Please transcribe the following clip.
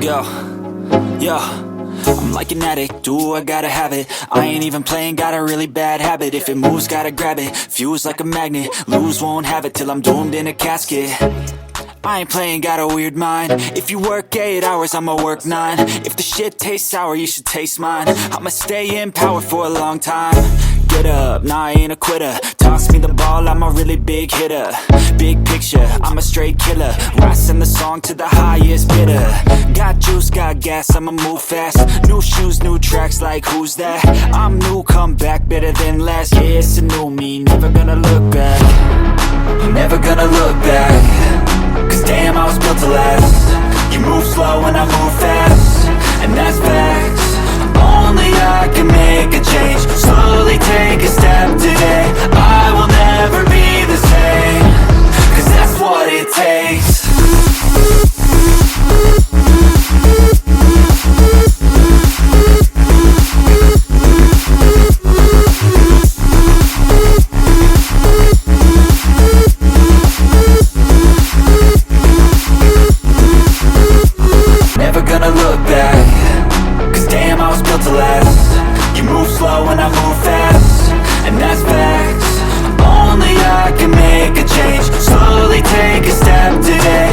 Yo, yo, I'm like an addict, do I gotta have it. I ain't even playing, got a really bad habit. If it moves, gotta grab it, fuse like a magnet. Lose, won't have it till I'm doomed in a casket. I ain't playing, got a weird mind. If you work 8 hours, I'ma work 9. If the shit tastes sour, you should taste mine. I'ma stay in power for a long time. Get up, nah, I ain't a quitter. Toss me the ball, I'm a really big hitter. Big picture, I'm a straight killer. Rising the song to the highest bidder. Got juice, got gas, I'ma move fast. New shoes, new tracks, like who's that? I'm new, come back, better than last. Yeah, it's a new me, never gonna look back. Never gonna look back. Cause damn, I was built to last. You move slow and I move fast, and that's facts. Only I can make a change. Slowly take a step today. I will never be the same. Cause that's what it takes. Never gonna look back. Cause damn, I was built to last. You move slow and I move fast, and that's facts. Only I can make a change. Slowly take a step today.